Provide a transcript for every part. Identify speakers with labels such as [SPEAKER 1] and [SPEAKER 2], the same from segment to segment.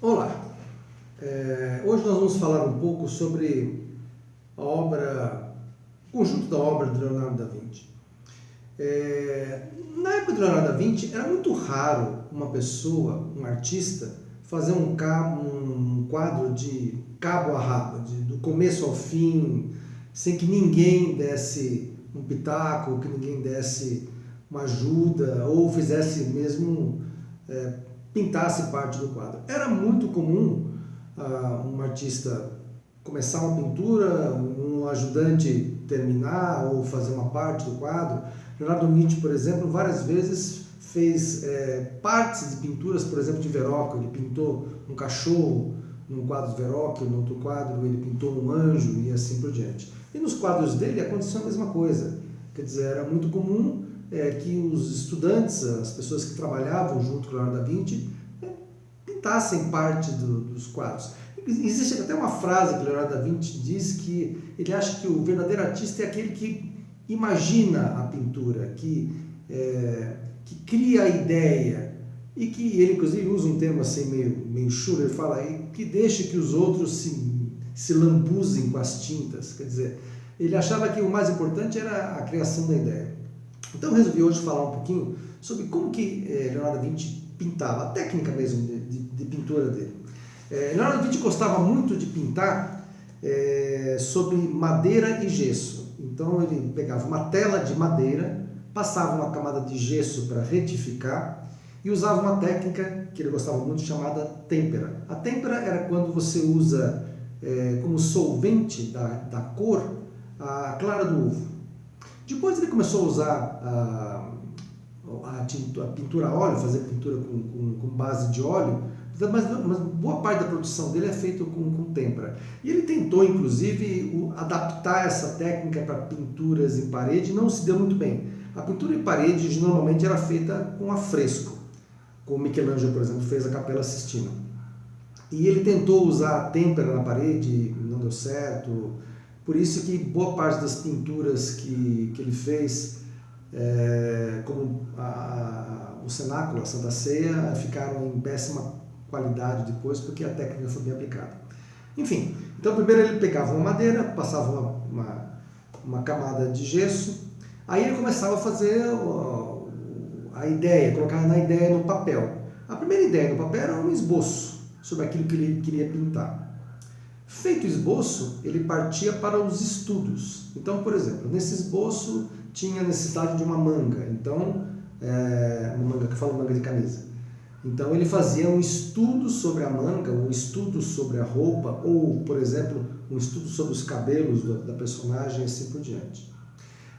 [SPEAKER 1] Olá, hoje nós vamos falar um pouco sobre a obra, o conjunto da obra de Leonardo da Vinci. Na época de Leonardo da Vinci era muito raro uma pessoa, um artista, fazer um quadro de cabo a rabo, do começo ao fim, sem que ninguém desse um pitaco, que ninguém desse uma ajuda ou fizesse mesmo pintasse parte do quadro. Era muito comum um artista começar uma pintura, um ajudante terminar ou fazer uma parte do quadro. Leonardo da Vinci, por exemplo, várias vezes fez partes de pinturas, por exemplo, de Verrocchio. Ele pintou um cachorro num quadro de Verrocchio, no outro quadro ele pintou um anjo e assim por diante. E nos quadros dele aconteceu a mesma coisa. Quer dizer, era muito comum que os estudantes, as pessoas que trabalhavam junto com Leonardo da Vinci, pintassem parte dos quadros. Existe até uma frase que Leonardo da Vinci diz que ele acha que o verdadeiro artista é aquele que imagina a pintura, que cria a ideia, e que ele inclusive usa um termo assim meio chulo, ele fala aí, que deixa que os outros se lambuzem com as tintas. Quer dizer, ele achava que o mais importante era a criação da ideia. Então eu resolvi hoje falar um pouquinho sobre como que Leonardo da Vinci pintava, a técnica mesmo de pintura dele. Leonardo da Vinci gostava muito de pintar sobre madeira e gesso. Então ele pegava uma tela de madeira, passava uma camada de gesso para retificar e usava uma técnica que ele gostava muito chamada têmpera. A têmpera era quando você usa como solvente da cor a clara do ovo. Depois ele começou a usar a pintura a óleo, fazer pintura com base de óleo, mas boa parte da produção dele é feita com têmpera. E ele tentou, inclusive, adaptar essa técnica para pinturas em parede, não se deu muito bem. A pintura em parede normalmente era feita com afresco, como Michelangelo, por exemplo, fez a Capela Sistina. E ele tentou usar a têmpera na parede, não deu certo. Por isso que boa parte das pinturas que ele fez, como o cenáculo, a Santa Ceia, ficaram em péssima qualidade depois, porque a técnica foi bem aplicada. Enfim, então primeiro ele pegava uma madeira, passava uma camada de gesso, aí ele começava a fazer a ideia, colocar na ideia no papel. A primeira ideia no papel era um esboço sobre aquilo que ele queria pintar. Feito o esboço, ele partia para os estudos. Então, por exemplo, nesse esboço tinha necessidade de uma manga, então, uma manga que eu falo manga de camisa. Então ele fazia um estudo sobre a manga, um estudo sobre a roupa, ou, por exemplo, um estudo sobre os cabelos da personagem e assim por diante.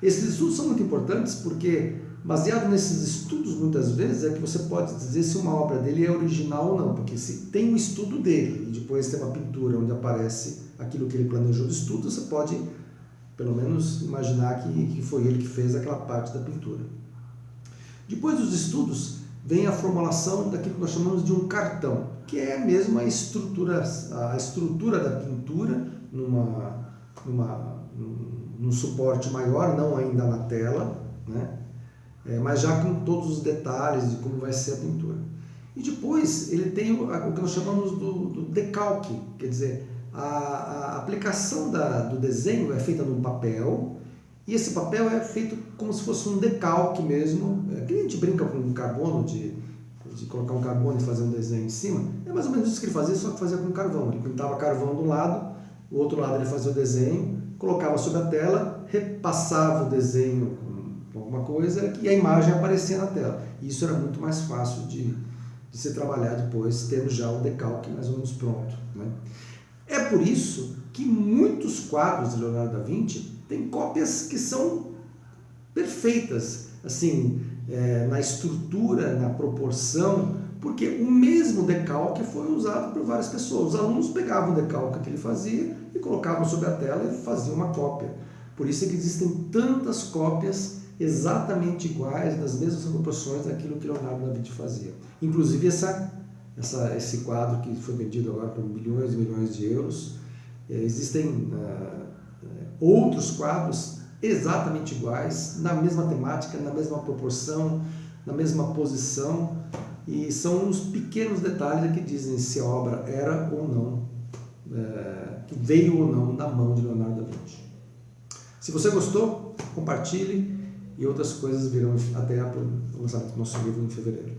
[SPEAKER 1] Esses estudos são muito importantes porque, baseado nesses estudos, muitas vezes, é que você pode dizer se uma obra dele é original ou não, porque se tem um estudo dele e depois tem uma pintura onde aparece aquilo que ele planejou do estudo, você pode, pelo menos, imaginar que foi ele que fez aquela parte da pintura. Depois dos estudos, vem a formulação daquilo que nós chamamos de um cartão, que é mesmo a estrutura da pintura num suporte maior, não ainda na tela, né? Mas já com todos os detalhes de como vai ser a pintura. E depois ele tem o que nós chamamos do decalque, quer dizer, a aplicação do desenho é feita num papel, e esse papel é feito como se fosse um decalque mesmo, que a gente brinca com carbono, de colocar um carbono e fazer um desenho em cima. É mais ou menos isso que ele fazia, só que fazia com carvão. Ele pintava carvão de um lado, o outro lado ele fazia o desenho, colocava sobre a tela, repassava o desenho com alguma coisa e a imagem aparecia na tela. E isso era muito mais fácil de se trabalhar depois, tendo já o decalque mais ou menos pronto, né? É por isso que muitos quadros de Leonardo da Vinci têm cópias que são perfeitas, assim, na estrutura, na proporção, porque o mesmo decalque foi usado por várias pessoas. Os alunos pegavam o decalque que ele fazia e colocavam sobre a tela e faziam uma cópia. Por isso é que existem tantas cópias exatamente iguais, das mesmas proporções daquilo que Leonardo da Vinci fazia. Inclusive esse quadro que foi vendido agora por milhões e milhões de euros, existem outros quadros exatamente iguais, na mesma temática, na mesma proporção, na mesma posição, E são uns pequenos detalhes que dizem se a obra era ou não, veio ou não da mão de Leonardo da Vinci. Se você gostou, compartilhe e outras coisas virão até o lançamento do nosso livro em fevereiro.